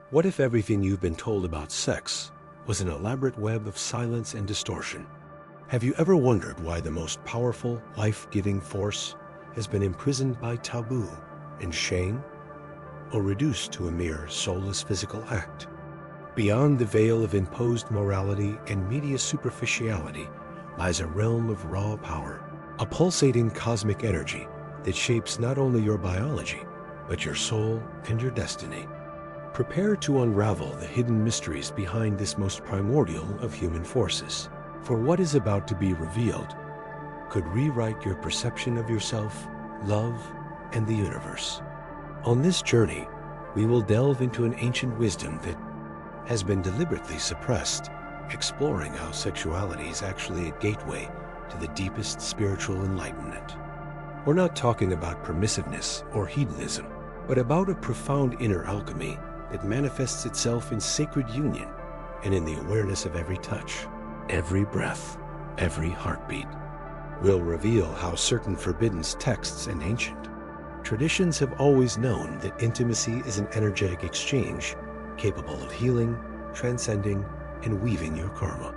What if everything you've been told about sex was an elaborate web of silence and distortion? Have you ever wondered why the most powerful, life-giving force has been imprisoned by taboo and shame, or reduced to a mere soulless physical act? Beyond the veil of imposed morality and media superficiality lies a realm of raw power, a pulsating cosmic energy that shapes not only your biology, but your soul and your destiny. Prepare to unravel the hidden mysteries behind this most primordial of human forces, for what is about to be revealed could rewrite your perception of yourself, love, and the universe. On this journey, we will delve into an ancient wisdom that has been deliberately suppressed, exploring how sexuality is actually a gateway to the deepest spiritual enlightenment. We're not talking about permissiveness or hedonism, but about a profound inner alchemy that manifests itself in sacred union and in the awareness of every touch, every breath, every heartbeat. We'll reveal how certain forbidden texts and ancient traditions have always known that intimacy is an energetic exchange capable of healing, transcending, and weaving your karma.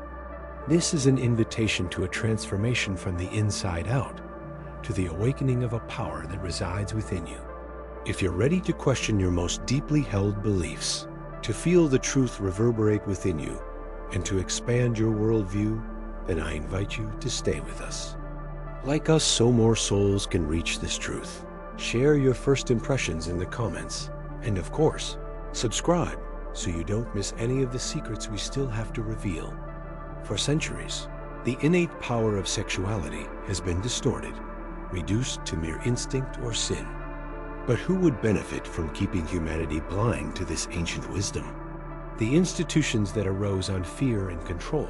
This is an invitation to a transformation from the inside out, to the awakening of a power that resides within you. If you're ready to question your most deeply held beliefs, to feel the truth reverberate within you, and to expand your worldview, then I invite you to stay with us. Like us, so more souls can reach this truth. Share your first impressions in the comments, and of course, subscribe so you don't miss any of the secrets we still have to reveal. For centuries, the innate power of sexuality has been distorted, reduced to mere instinct or sin. But who would benefit from keeping humanity blind to this ancient wisdom? The institutions that arose on fear and control,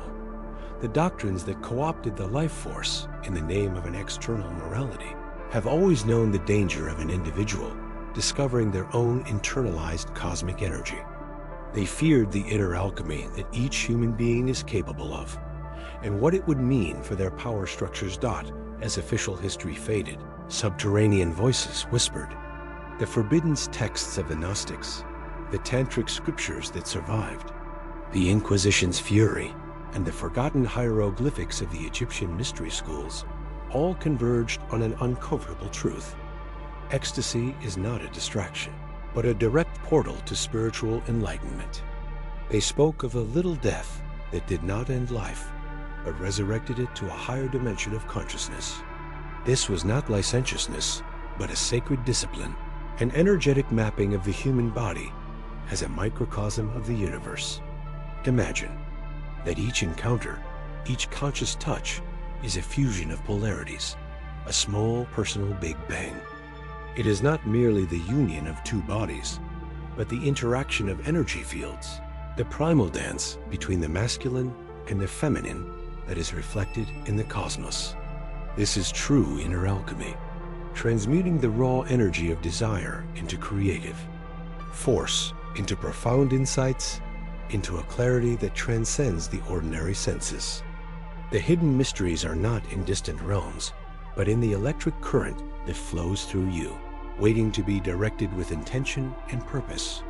the doctrines that co-opted the life force in the name of an external morality, have always known the danger of an individual discovering their own internalized cosmic energy. They feared the inner alchemy that each human being is capable of, and what it would mean for their power structures. As official history faded, subterranean voices whispered. The forbidden texts of the Gnostics, the tantric scriptures that survived, the Inquisition's fury, and the forgotten hieroglyphics of the Egyptian mystery schools all converged on an uncomfortable truth. Ecstasy is not a distraction, but a direct portal to spiritual enlightenment. They spoke of a little death that did not end life, but resurrected it to a higher dimension of consciousness. This was not licentiousness, but a sacred discipline, an energetic mapping of the human body as a microcosm of the universe. Imagine that each encounter, each conscious touch, is a fusion of polarities, a small personal Big Bang. It is not merely the union of two bodies, but the interaction of energy fields, the primal dance between the masculine and the feminine that is reflected in the cosmos. This is true inner alchemy, transmuting the raw energy of desire into creative force, into profound insights, into a clarity that transcends the ordinary senses. The hidden mysteries are not in distant realms, but in the electric current that flows through you, waiting to be directed with intention and purpose.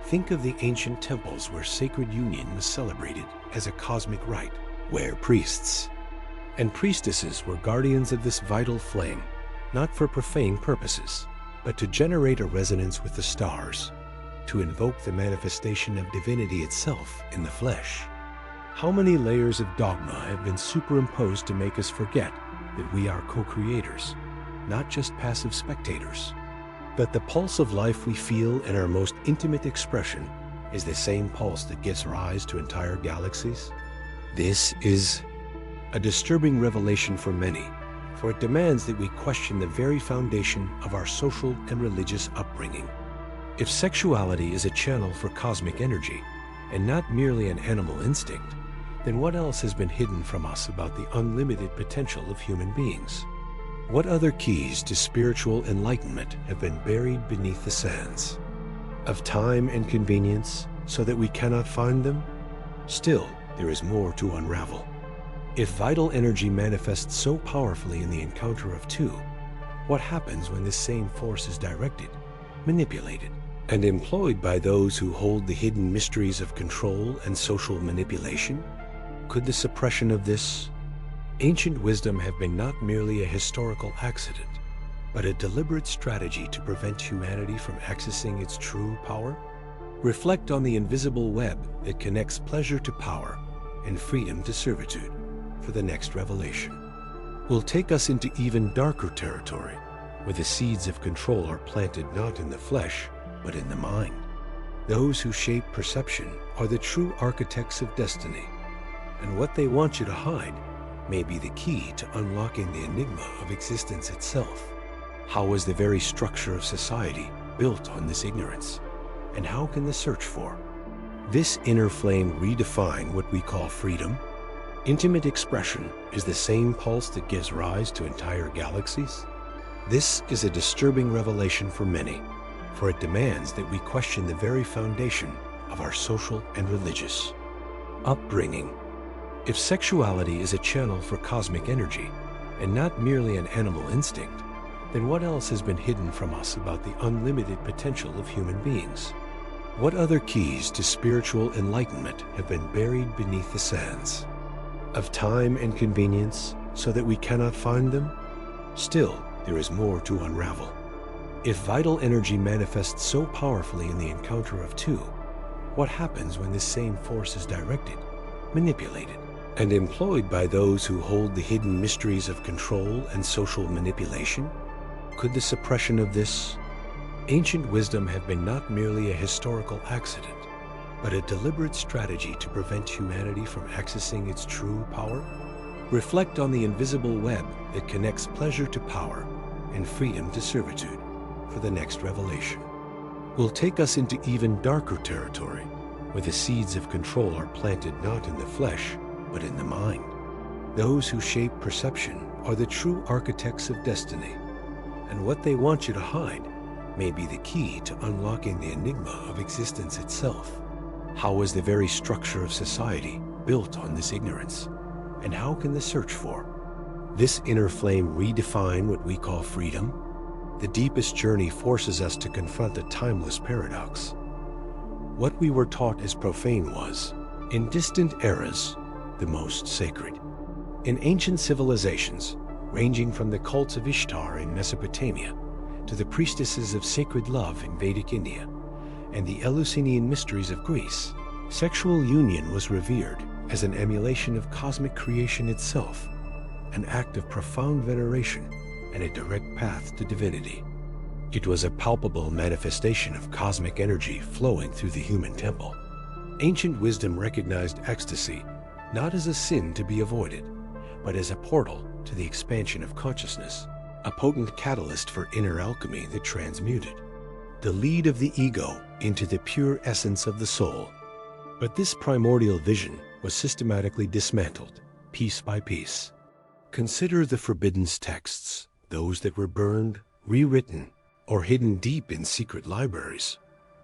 Think of the ancient temples where sacred union was celebrated as a cosmic rite, where priests and priestesses were guardians of this vital flame, not for profane purposes, but to generate a resonance with the stars, to invoke the manifestation of divinity itself in the flesh. How many layers of dogma have been superimposed to make us forget that we are co-creators, not just passive spectators? That the pulse of life we feel in our most intimate expression is the same pulse that gives rise to entire galaxies? This is a disturbing revelation for many, for it demands that we question the very foundation of our social and religious upbringing. If sexuality is a channel for cosmic energy, and not merely an animal instinct, then what else has been hidden from us about the unlimited potential of human beings? What other keys to spiritual enlightenment have been buried beneath the sands of time and convenience so that we cannot find them? Still, there is more to unravel. If vital energy manifests so powerfully in the encounter of two, what happens when this same force is directed, manipulated, and employed by those who hold the hidden mysteries of control and social manipulation? Could the suppression of this ancient wisdom have been not merely a historical accident, but a deliberate strategy to prevent humanity from accessing its true power? Reflect on the invisible web that connects pleasure to power and freedom to servitude for the next revelation. Will take us into even darker territory, where the seeds of control are planted not in the flesh, but in the mind. Those who shape perception are the true architects of destiny, and what they want you to hide may be the key to unlocking the enigma of existence itself. How is the very structure of society built on this ignorance? And how can the search for this inner flame redefine what we call freedom? Intimate expression is the same pulse that gives rise to entire galaxies. This is a disturbing revelation for many, for it demands that we question the very foundation of our social and religious upbringing. If sexuality is a channel for cosmic energy, and not merely an animal instinct, then what else has been hidden from us about the unlimited potential of human beings? What other keys to spiritual enlightenment have been buried beneath the sands of time and convenience so that we cannot find them? Still, there is more to unravel. If vital energy manifests so powerfully in the encounter of two, what happens when this same force is directed, manipulated, and employed by those who hold the hidden mysteries of control and social manipulation? Could the suppression of this ancient wisdom have been not merely a historical accident, but a deliberate strategy to prevent humanity from accessing its true power? Reflect on the invisible web that connects pleasure to power and freedom to servitude for the next revelation. Will take us into even darker territory, where the seeds of control are planted not in the flesh, but in the mind. Those who shape perception are the true architects of destiny, and what they want you to hide may be the key to unlocking the enigma of existence itself. How is the very structure of society built on this ignorance? And how can the search for this inner flame redefine what we call freedom? The deepest journey forces us to confront a timeless paradox. What we were taught as profane was, in distant eras, the most sacred. In ancient civilizations, ranging from the cults of Ishtar in Mesopotamia to the priestesses of sacred love in Vedic India and the Eleusinian mysteries of Greece, sexual union was revered as an emulation of cosmic creation itself, an act of profound veneration and a direct path to divinity. It was a palpable manifestation of cosmic energy flowing through the human temple. Ancient wisdom recognized ecstasy not as a sin to be avoided, but as a portal to the expansion of consciousness, a potent catalyst for inner alchemy that transmuted the lead of the ego into the pure essence of the soul. But this primordial vision was systematically dismantled, piece by piece. Consider the forbidden texts, those that were burned, rewritten, or hidden deep in secret libraries,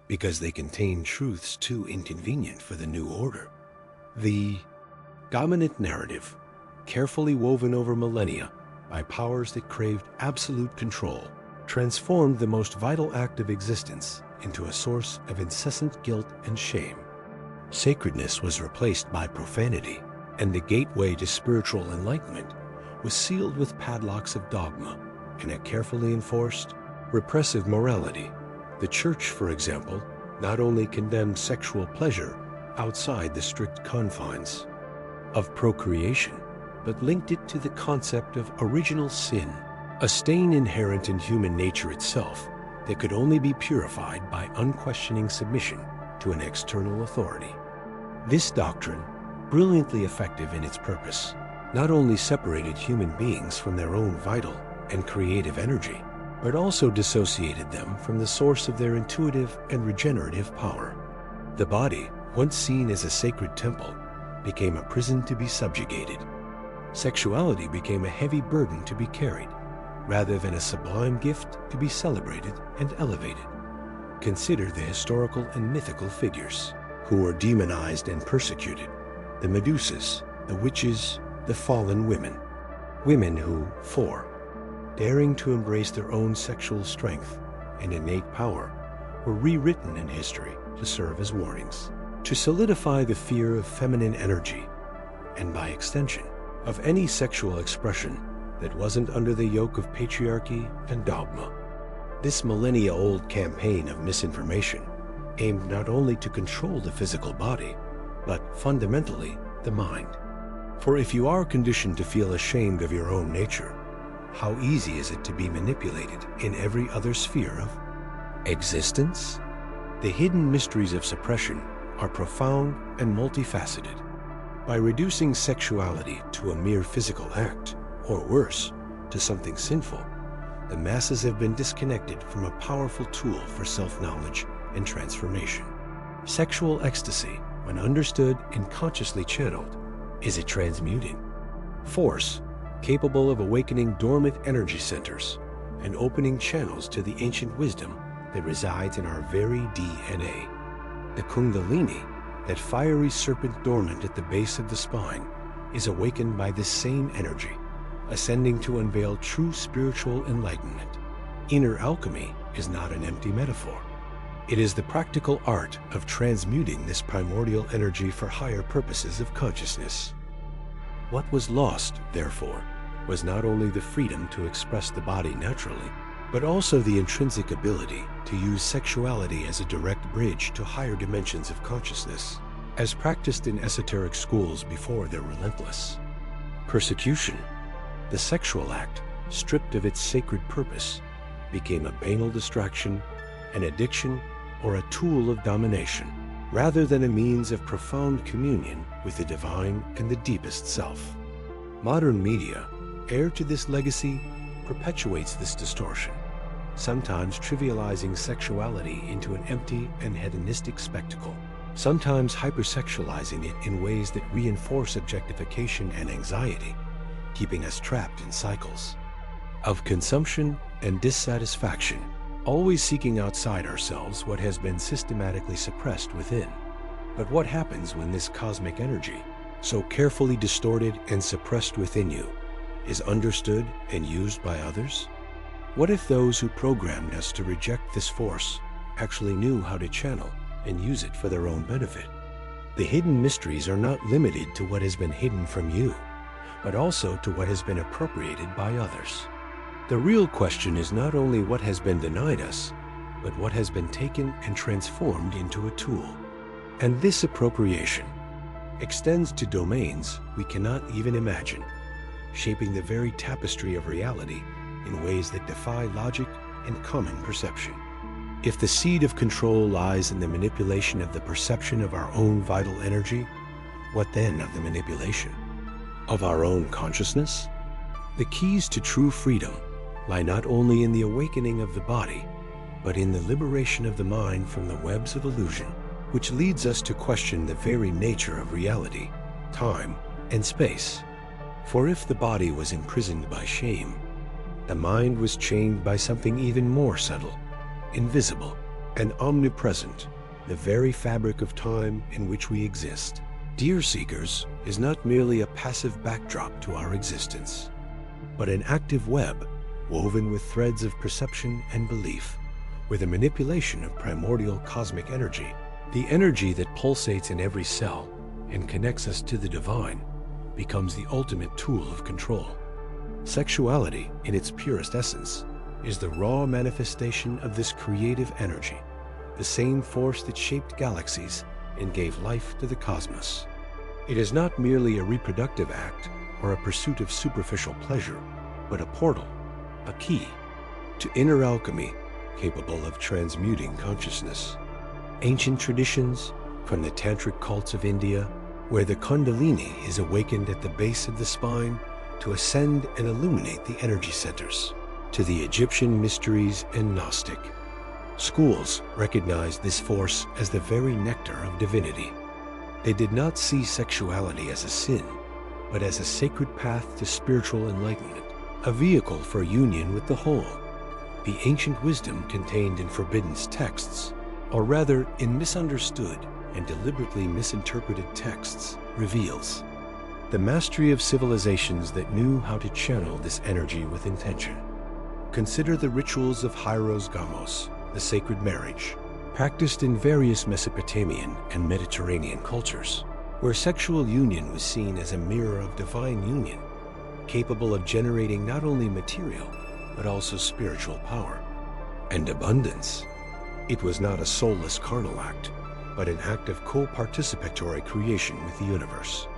because they contained truths too inconvenient for the new order. The dominant narrative, carefully woven over millennia by powers that craved absolute control, transformed the most vital act of existence into a source of incessant guilt and shame. Sacredness was replaced by profanity, and the gateway to spiritual enlightenment was sealed with padlocks of dogma and a carefully enforced, repressive morality. The Church, for example, not only condemned sexual pleasure outside the strict confines of procreation, but linked it to the concept of original sin, a stain inherent in human nature itself that could only be purified by unquestioning submission to an external authority. This doctrine, brilliantly effective in its purpose, not only separated human beings from their own vital and creative energy, but also dissociated them from the source of their intuitive and regenerative power. The body, once seen as a sacred temple, became a prison to be subjugated. Sexuality became a heavy burden to be carried, rather than a sublime gift to be celebrated and elevated. Consider the historical and mythical figures who were demonized and persecuted: the Medusas, the witches, the fallen women. Women who, daring to embrace their own sexual strength and innate power, were rewritten in history to serve as warnings, to solidify the fear of feminine energy, and by extension, of any sexual expression that wasn't under the yoke of patriarchy and dogma. This millennia-old campaign of misinformation aimed not only to control the physical body, but fundamentally the mind. For if you are conditioned to feel ashamed of your own nature, how easy is it to be manipulated in every other sphere of existence? The hidden mysteries of suppression are profound and multifaceted. By reducing sexuality to a mere physical act, or worse, to something sinful, the masses have been disconnected from a powerful tool for self-knowledge and transformation. Sexual ecstasy, when understood and consciously channeled, is a transmuting force capable of awakening dormant energy centers and opening channels to the ancient wisdom that resides in our very DNA. The Kundalini, that fiery serpent dormant at the base of the spine, is awakened by this same energy, ascending to unveil true spiritual enlightenment. Inner alchemy is not an empty metaphor. It is the practical art of transmuting this primordial energy for higher purposes of consciousness. What was lost, therefore, was not only the freedom to express the body naturally, but also the intrinsic ability to use sexuality as a direct bridge to higher dimensions of consciousness, as practiced in esoteric schools before their relentless persecution. The sexual act, stripped of its sacred purpose, became a banal distraction, an addiction, or a tool of domination, rather than a means of profound communion with the divine and the deepest self. Modern media, heir to this legacy, perpetuates this distortion, sometimes trivializing sexuality into an empty and hedonistic spectacle, sometimes hypersexualizing it in ways that reinforce objectification and anxiety, keeping us trapped in cycles of consumption and dissatisfaction, always seeking outside ourselves what has been systematically suppressed within. But what happens when this cosmic energy, so carefully distorted and suppressed within you, is understood and used by others? What if those who programmed us to reject this force actually knew how to channel and use it for their own benefit? The hidden mysteries are not limited to what has been hidden from you, but also to what has been appropriated by others. The real question is not only what has been denied us, but what has been taken and transformed into a tool. And this appropriation extends to domains we cannot even imagine, shaping the very tapestry of reality in ways that defy logic and common perception. If the seed of control lies in the manipulation of the perception of our own vital energy, what then of the manipulation of our own consciousness? The keys to true freedom lie not only in the awakening of the body, but in the liberation of the mind from the webs of illusion, which leads us to question the very nature of reality, time, and space. For if the body was imprisoned by shame, the mind was chained by something even more subtle, invisible, and omnipresent, the very fabric of time in which we exist. Dear Seekers is not merely a passive backdrop to our existence, but an active web woven with threads of perception and belief, where the manipulation of primordial cosmic energy, the energy that pulsates in every cell and connects us to the divine, becomes the ultimate tool of control. Sexuality, in its purest essence, is the raw manifestation of this creative energy, the same force that shaped galaxies and gave life to the cosmos. It is not merely a reproductive act or a pursuit of superficial pleasure, but a portal, a key, to inner alchemy capable of transmuting consciousness. Ancient traditions, from the tantric cults of India, where the Kundalini is awakened at the base of the spine to ascend and illuminate the energy centers, to the Egyptian mysteries and Gnostic schools recognized this force as the very nectar of divinity. They did not see sexuality as a sin, but as a sacred path to spiritual enlightenment, a vehicle for union with the whole. The ancient wisdom contained in forbidden texts, or rather in misunderstood and deliberately misinterpreted texts, reveals the mastery of civilizations that knew how to channel this energy with intention. Consider the rituals of Hieros Gamos, the sacred marriage, practiced in various Mesopotamian and Mediterranean cultures, where sexual union was seen as a mirror of divine union, capable of generating not only material, but also spiritual power and abundance. It was not a soulless carnal act, but an act of co-participatory creation with the universe.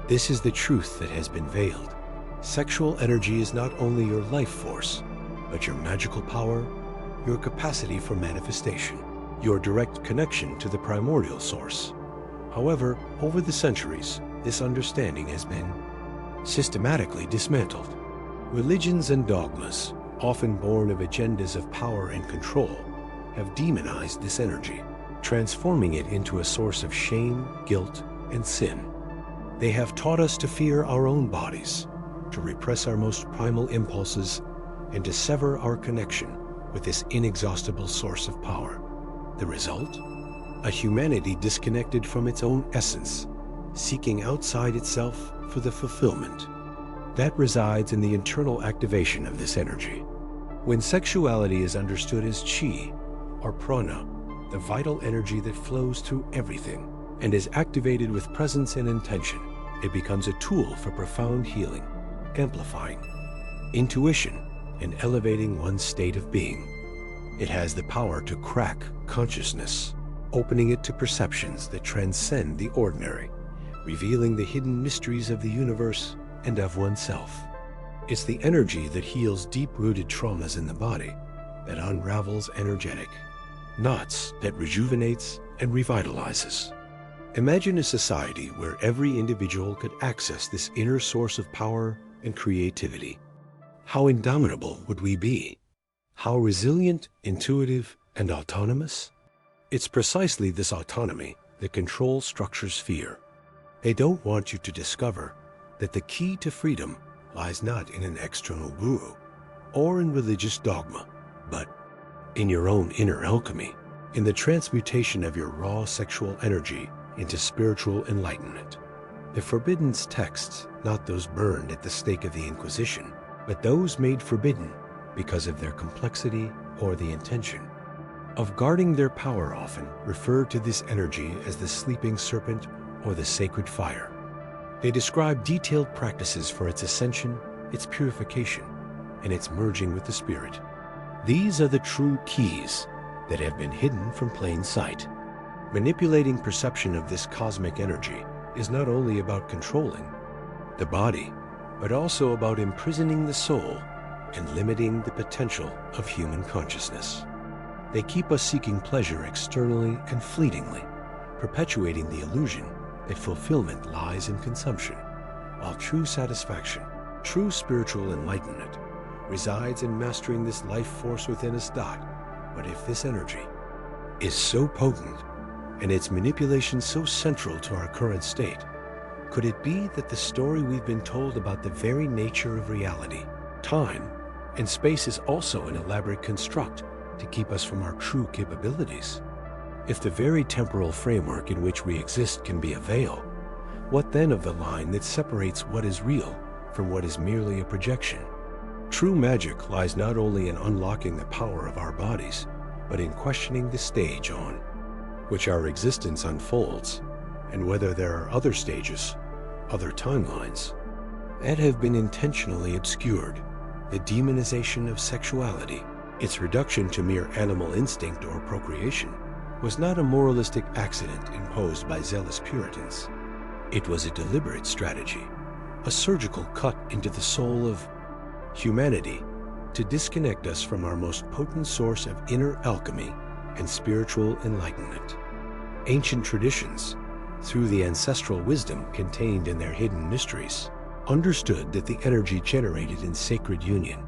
This is the truth that has been veiled. Sexual energy is not only your life force, but your magical power, your capacity for manifestation, your direct connection to the primordial source. However, over the centuries, this understanding has been systematically dismantled. Religions and dogmas, often born of agendas of power and control, have demonized this energy, transforming it into a source of shame, guilt, and sin. They have taught us to fear our own bodies, to repress our most primal impulses, and to sever our connection with this inexhaustible source of power. The result? A humanity disconnected from its own essence, seeking outside itself for the fulfillment that resides in the internal activation of this energy. When sexuality is understood as chi, or prana, the vital energy that flows through everything, and is activated with presence and intention, it becomes a tool for profound healing, amplifying intuition, and elevating one's state of being. It has the power to crack consciousness, opening it to perceptions that transcend the ordinary, revealing the hidden mysteries of the universe and of oneself. It's the energy that heals deep-rooted traumas in the body, that unravels energetic knots, that rejuvenates and revitalizes. Imagine a society where every individual could access this inner source of power and creativity. How indomitable would we be? How resilient, intuitive, and autonomous? It's precisely this autonomy that control structures fear. They don't want you to discover that the key to freedom lies not in an external guru or in religious dogma, but in your own inner alchemy, in the transmutation of your raw sexual energy into spiritual enlightenment. The forbidden texts, not those burned at the stake of the Inquisition, but those made forbidden because of their complexity or the intention of guarding their power, often refer to this energy as the sleeping serpent or the sacred fire. They describe detailed practices for its ascension, its purification, and its merging with the spirit. These are the true keys that have been hidden from plain sight. Manipulating perception of this cosmic energy is not only about controlling the body, but also about imprisoning the soul and limiting the potential of human consciousness. They keep us seeking pleasure externally and fleetingly, perpetuating the illusion that fulfillment lies in consumption, while true satisfaction, true spiritual enlightenment, resides in mastering this life force within us. But if this energy is so potent and its manipulation so central to our current state, could it be that the story we've been told about the very nature of reality, time, and space is also an elaborate construct to keep us from our true capabilities? If the very temporal framework in which we exist can be a veil, what then of the line that separates what is real from what is merely a projection? True magic lies not only in unlocking the power of our bodies, but in questioning the stage on which our existence unfolds, and whether there are other stages, other timelines, that have been intentionally obscured. The demonization of sexuality, its reduction to mere animal instinct or procreation, was not a moralistic accident imposed by zealous Puritans. It was a deliberate strategy, a surgical cut into the soul of humanity to disconnect us from our most potent source of inner alchemy and spiritual enlightenment. Ancient traditions, through the ancestral wisdom contained in their hidden mysteries, understood that the energy generated in sacred union,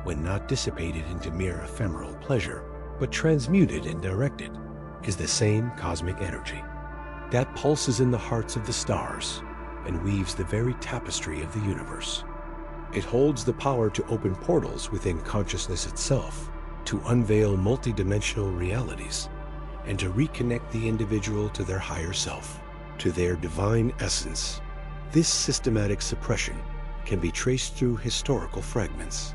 when not dissipated into mere ephemeral pleasure, but transmuted and directed, is the same cosmic energy that pulses in the hearts of the stars and weaves the very tapestry of the universe. It holds the power to open portals within consciousness itself, to unveil multidimensional realities, and to reconnect the individual to their higher self, to their divine essence. This systematic suppression can be traced through historical fragments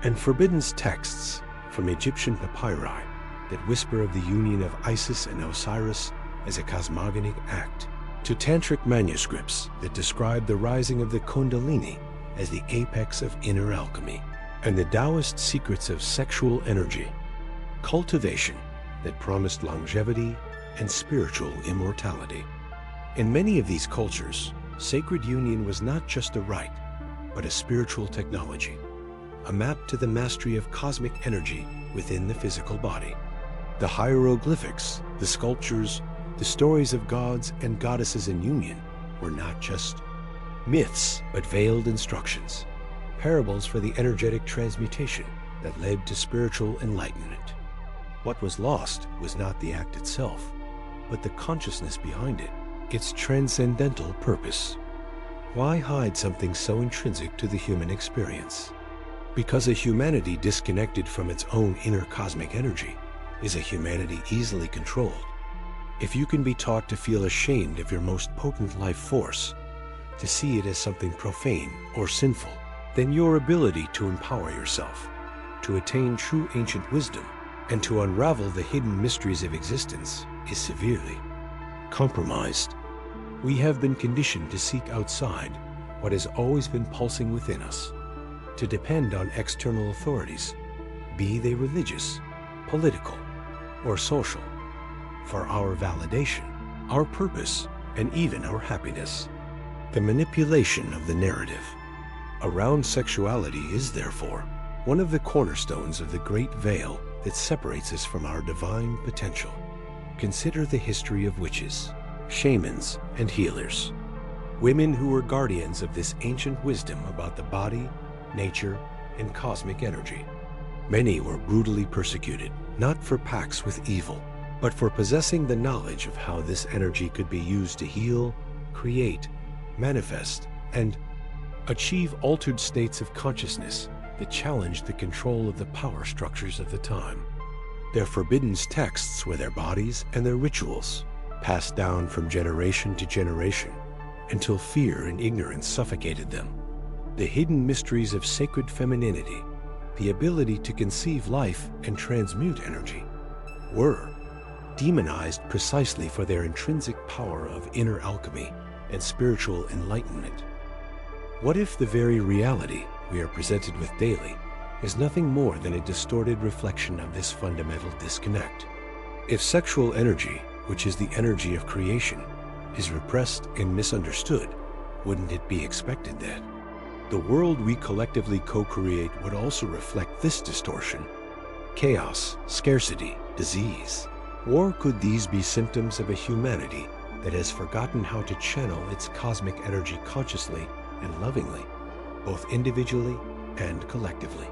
and forbidden texts from Egyptian papyri that whisper of the union of Isis and Osiris as a cosmogonic act, to tantric manuscripts that describe the rising of the Kundalini as the apex of inner alchemy, and the Taoist secrets of sexual energy, cultivation that promised longevity and spiritual immortality. In many of these cultures, sacred union was not just a rite, but a spiritual technology, a map to the mastery of cosmic energy within the physical body. The hieroglyphics, the sculptures, the stories of gods and goddesses in union were not just myths, but veiled instructions, parables for the energetic transmutation that led to spiritual enlightenment. What was lost was not the act itself, but the consciousness behind it, its transcendental purpose. Why hide something so intrinsic to the human experience? Because a humanity disconnected from its own inner cosmic energy is a humanity easily controlled. If you can be taught to feel ashamed of your most potent life force, to see it as something profane or sinful, then your ability to empower yourself, to attain true ancient wisdom, and to unravel the hidden mysteries of existence is severely compromised. We have been conditioned to seek outside what has always been pulsing within us, to depend on external authorities, be they religious, political, or social, for our validation, our purpose, and even our happiness. The manipulation of the narrative around sexuality is, therefore, one of the cornerstones of the great veil that separates us from our divine potential. Consider the history of witches, shamans, and healers, women who were guardians of this ancient wisdom about the body, nature, and cosmic energy. Many were brutally persecuted, not for pacts with evil, but for possessing the knowledge of how this energy could be used to heal, create, manifest, and achieve altered states of consciousness that challenged the control of the power structures of the time. Their forbidden texts were their bodies and their rituals, passed down from generation to generation until fear and ignorance suffocated them. The hidden mysteries of sacred femininity, the ability to conceive life and transmute energy, were demonized precisely for their intrinsic power of inner alchemy and spiritual enlightenment. What if the very reality we are presented with daily is nothing more than a distorted reflection of this fundamental disconnect? If sexual energy, which is the energy of creation, is repressed and misunderstood, wouldn't it be expected that the world we collectively co-create would also reflect this distortion? Chaos, scarcity, disease. Or could these be symptoms of a humanity that has forgotten how to channel its cosmic energy consciously and lovingly, both individually and collectively?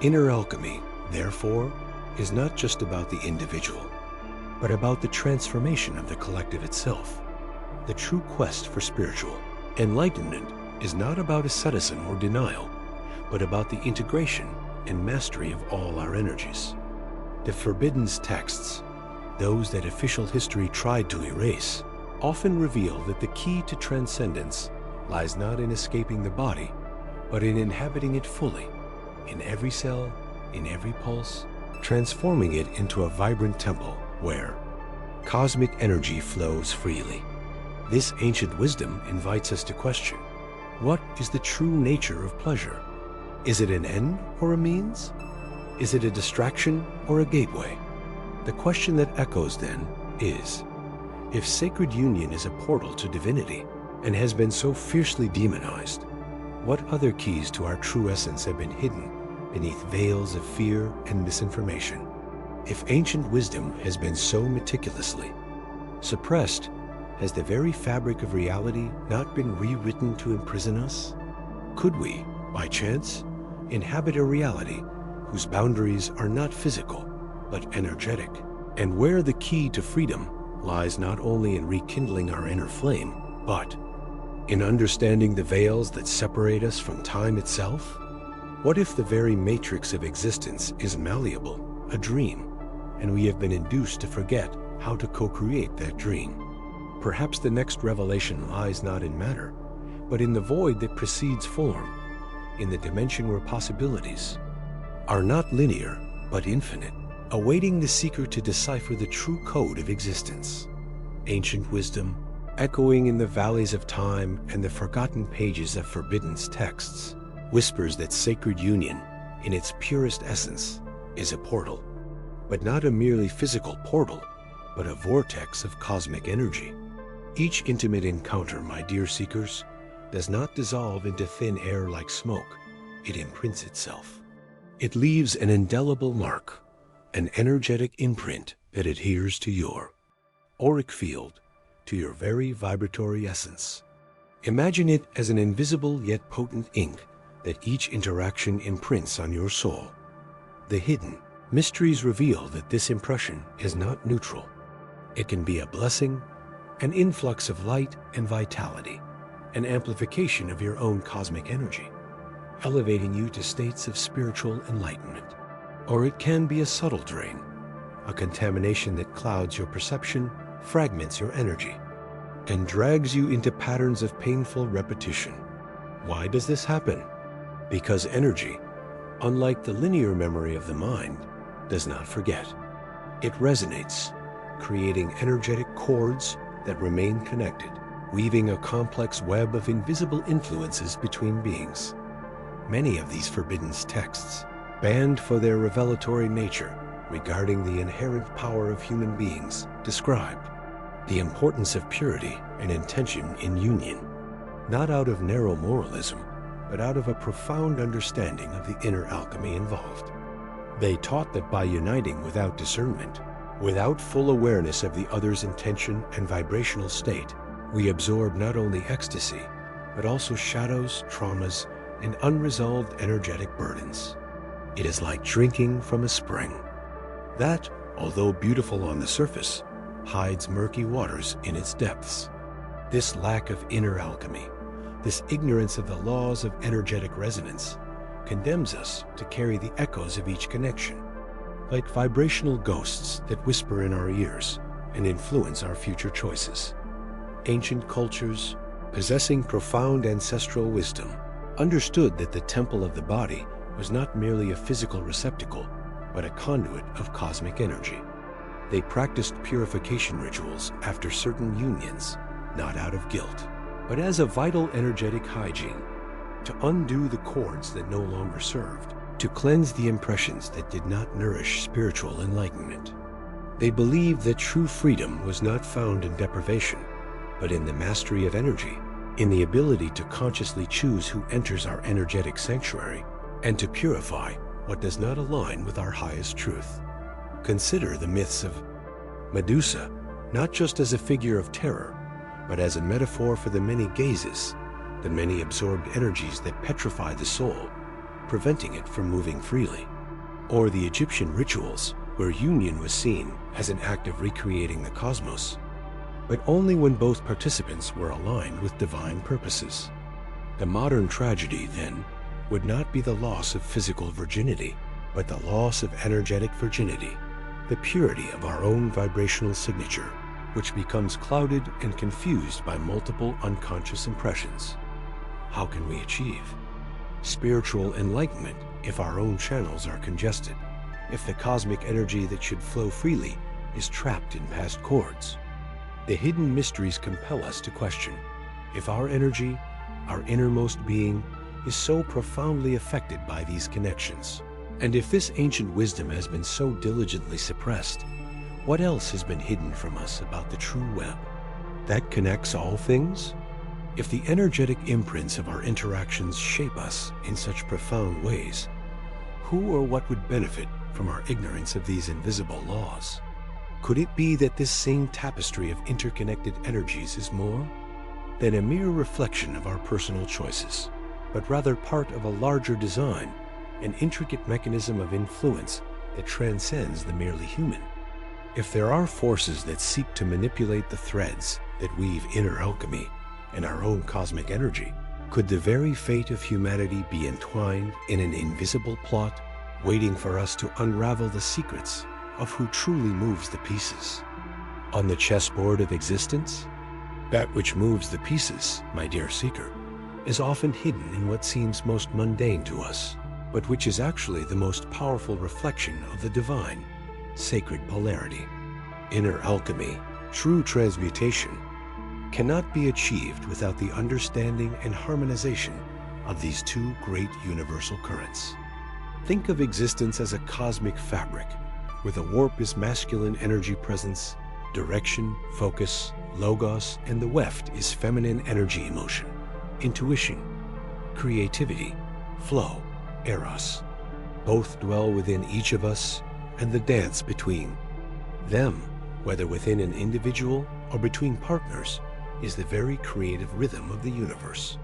Inner alchemy, therefore, is not just about the individual, but about the transformation of the collective itself. The true quest for spiritual enlightenment is not about asceticism or denial, but about the integration and mastery of all our energies. The forbidden texts, those that official history tried to erase, often reveal that the key to transcendence lies not in escaping the body, but in inhabiting it fully, in every cell, in every pulse, transforming it into a vibrant temple where cosmic energy flows freely. This ancient wisdom invites us to question, what is the true nature of pleasure? Is it an end or a means? Is it a distraction or a gateway? The question that echoes then is, if sacred union is a portal to divinity and has been so fiercely demonized, what other keys to our true essence have been hidden beneath veils of fear and misinformation? If ancient wisdom has been so meticulously suppressed, has the very fabric of reality not been rewritten to imprison us? Could we, by chance, inhabit a reality whose boundaries are not physical, but energetic, and where the key to freedom lies not only in rekindling our inner flame, but in understanding the veils that separate us from time itself? What if the very matrix of existence is malleable, a dream, and we have been induced to forget how to co-create that dream? Perhaps the next revelation lies not in matter, but in the void that precedes form, in the dimension where possibilities are not linear, but infinite, awaiting the seeker to decipher the true code of existence. Ancient wisdom, echoing in the valleys of time and the forgotten pages of forbidden texts, whispers that sacred union, in its purest essence, is a portal. But not a merely physical portal, but a vortex of cosmic energy. Each intimate encounter, my dear seekers, does not dissolve into thin air like smoke. It imprints itself. It leaves an indelible mark, an energetic imprint that adheres to your auric field, to your very vibratory essence. Imagine it as an invisible yet potent ink that each interaction imprints on your soul. The hidden mysteries reveal that this impression is not neutral. It can be a blessing, an influx of light and vitality, an amplification of your own cosmic energy, elevating you to states of spiritual enlightenment. Or it can be a subtle drain, a contamination that clouds your perception, fragments your energy, and drags you into patterns of painful repetition. Why does this happen? Because energy, unlike the linear memory of the mind, does not forget. It resonates, creating energetic cords that remain connected, weaving a complex web of invisible influences between beings. Many of these forbidden texts, banned for their revelatory nature regarding the inherent power of human beings, describe the importance of purity and intention in union, not out of narrow moralism, but out of a profound understanding of the inner alchemy involved. They taught that by uniting without discernment, without full awareness of the other's intention and vibrational state, we absorb not only ecstasy, but also shadows, traumas, and unresolved energetic burdens. It is like drinking from a spring that, although beautiful on the surface, hides murky waters in its depths. This lack of inner alchemy, this ignorance of the laws of energetic resonance, condemns us to carry the echoes of each connection, like vibrational ghosts that whisper in our ears and influence our future choices. Ancient cultures, possessing profound ancestral wisdom, understood that the temple of the body was not merely a physical receptacle, but a conduit of cosmic energy. They practiced purification rituals after certain unions, not out of guilt, but as a vital energetic hygiene, to undo the cords that no longer served, to cleanse the impressions that did not nourish spiritual enlightenment. They believed that true freedom was not found in deprivation, but in the mastery of energy, in the ability to consciously choose who enters our energetic sanctuary, and to purify what does not align with our highest truth. Consider the myths of Medusa, not just as a figure of terror, but as a metaphor for the many gazes, the many absorbed energies that petrify the soul, preventing it from moving freely. Or the Egyptian rituals, where union was seen as an act of recreating the cosmos, but only when both participants were aligned with divine purposes. The modern tragedy, then, would not be the loss of physical virginity, but the loss of energetic virginity, the purity of our own vibrational signature, which becomes clouded and confused by multiple unconscious impressions. How can we achieve spiritual enlightenment if our own channels are congested, if the cosmic energy that should flow freely is trapped in past cords? The hidden mysteries compel us to question if our energy, our innermost being, is so profoundly affected by these connections. And if this ancient wisdom has been so diligently suppressed, what else has been hidden from us about the true web that connects all things? If the energetic imprints of our interactions shape us in such profound ways, who or what would benefit from our ignorance of these invisible laws? Could it be that this same tapestry of interconnected energies is more than a mere reflection of our personal choices, but rather part of a larger design, an intricate mechanism of influence that transcends the merely human? If there are forces that seek to manipulate the threads that weave inner alchemy and our own cosmic energy, could the very fate of humanity be entwined in an invisible plot, waiting for us to unravel the secrets of who truly moves the pieces? On the chessboard of existence, that which moves the pieces, my dear seeker, is often hidden in what seems most mundane to us, but which is actually the most powerful reflection of the divine. sacred polarity. Inner alchemy, true transmutation, cannot be achieved without the understanding and harmonization of these two great universal currents. Think of existence as a cosmic fabric, where the warp is masculine energy presence, direction, focus, logos, and the weft is feminine energy emotion, intuition, creativity, flow, eros. Both dwell within each of us, and the dance between them, whether within an individual or between partners, is the very creative rhythm of the universe.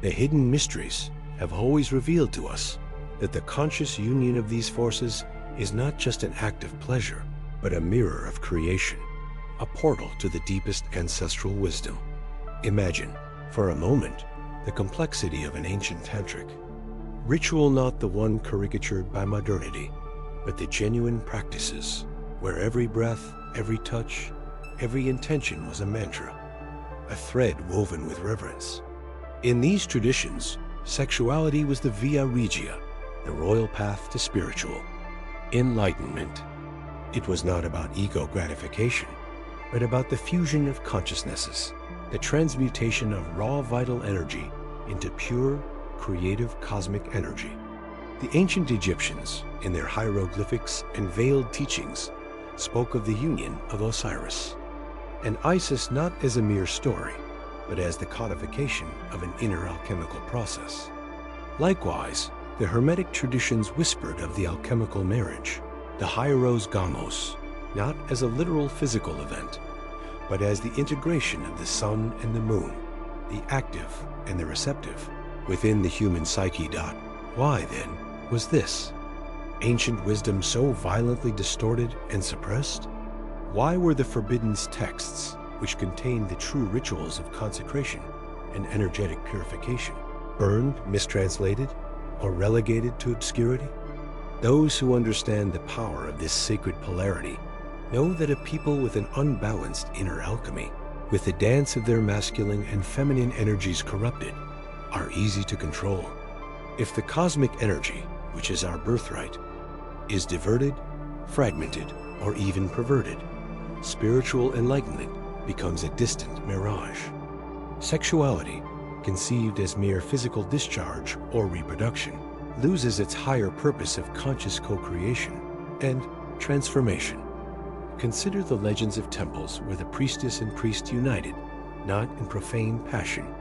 The hidden mysteries have always revealed to us that the conscious union of these forces is not just an act of pleasure, but a mirror of creation, a portal to the deepest ancestral wisdom. Imagine, for a moment, the complexity of an ancient tantric. Ritual not the one caricatured by modernity, but the genuine practices, where every breath, every touch, every intention was a mantra, a thread woven with reverence. In these traditions, sexuality was the via regia, the royal path to spiritual enlightenment. It was not about ego gratification, but about the fusion of consciousnesses, the transmutation of raw vital energy into pure, creative cosmic energy. The ancient Egyptians, in their hieroglyphics and veiled teachings, spoke of the union of Osiris and Isis not as a mere story, but as the codification of an inner alchemical process. Likewise, the Hermetic traditions whispered of the alchemical marriage, the hieros gamos, not as a literal physical event, but as the integration of the sun and the moon, the active and the receptive, within the human psyche. Why, then, was this? Ancient wisdom so violently distorted and suppressed? Why were the forbidden texts, which contained the true rituals of consecration and energetic purification, burned, mistranslated, or relegated to obscurity? Those who understand the power of this sacred polarity know that a people with an unbalanced inner alchemy, with the dance of their masculine and feminine energies corrupted, are easy to control. If the cosmic energy, which is our birthright, is diverted, fragmented, or even perverted, spiritual enlightenment becomes a distant mirage. Sexuality, conceived as mere physical discharge or reproduction, loses its higher purpose of conscious co-creation and transformation. Consider the legends of temples where the priestess and priest united, not in profane passion,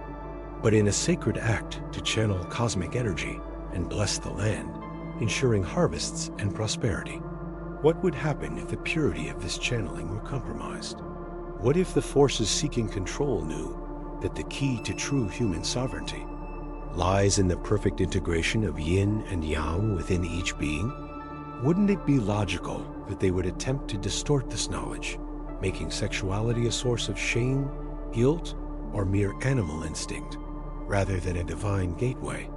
but in a sacred act to channel cosmic energy and bless the land, ensuring harvests and prosperity. What would happen if the purity of this channeling were compromised? What if the forces seeking control knew that the key to true human sovereignty lies in the perfect integration of yin and yang within each being? Wouldn't it be logical that they would attempt to distort this knowledge, making sexuality a source of shame, guilt, or mere animal instinct, rather than a divine gateway?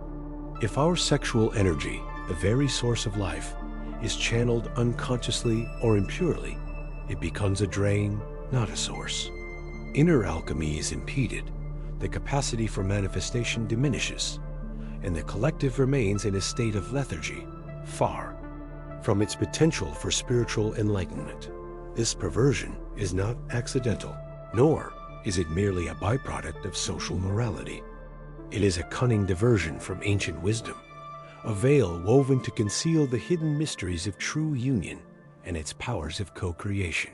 If our sexual energy, the very source of life, is channeled unconsciously or impurely, it becomes a drain, not a source. Inner alchemy is impeded, the capacity for manifestation diminishes, and the collective remains in a state of lethargy, far from its potential for spiritual enlightenment. This perversion is not accidental, nor is it merely a byproduct of social morality. It is a cunning diversion from ancient wisdom, a veil woven to conceal the hidden mysteries of true union and its powers of co-creation.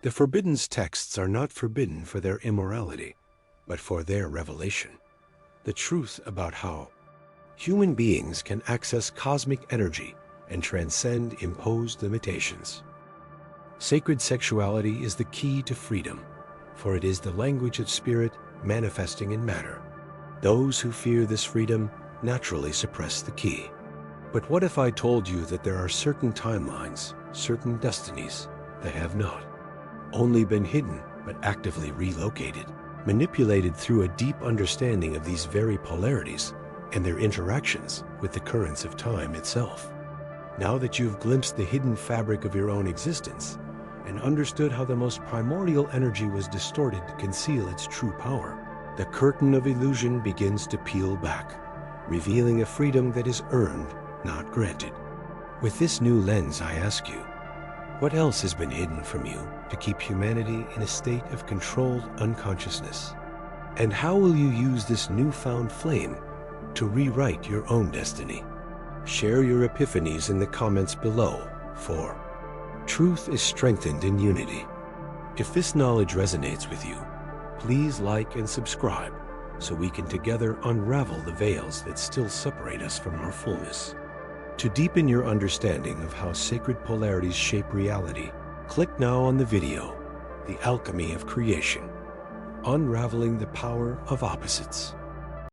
The forbidden texts are not forbidden for their immorality, but for their revelation. The truth about how human beings can access cosmic energy and transcend imposed limitations. Sacred sexuality is the key to freedom, for it is the language of spirit manifesting in matter. Those who fear this freedom naturally suppress the key. But what if I told you that there are certain timelines, certain destinies that have not only been hidden, but actively relocated, manipulated through a deep understanding of these very polarities and their interactions with the currents of time itself? Now that you've glimpsed the hidden fabric of your own existence and understood how the most primordial energy was distorted to conceal its true power, the curtain of illusion begins to peel back, revealing a freedom that is earned, not granted. With this new lens, I ask you, What else has been hidden from you to keep humanity in a state of controlled unconsciousness? And how will you use this newfound flame to rewrite your own destiny? Share your epiphanies in the comments below, for truth is strengthened in unity. If this knowledge resonates with you, please like and subscribe so we can together unravel the veils that still separate us from our fullness. To deepen your understanding of how sacred polarities shape reality, click now on the video, The Alchemy of Creation, Unraveling the Power of Opposites.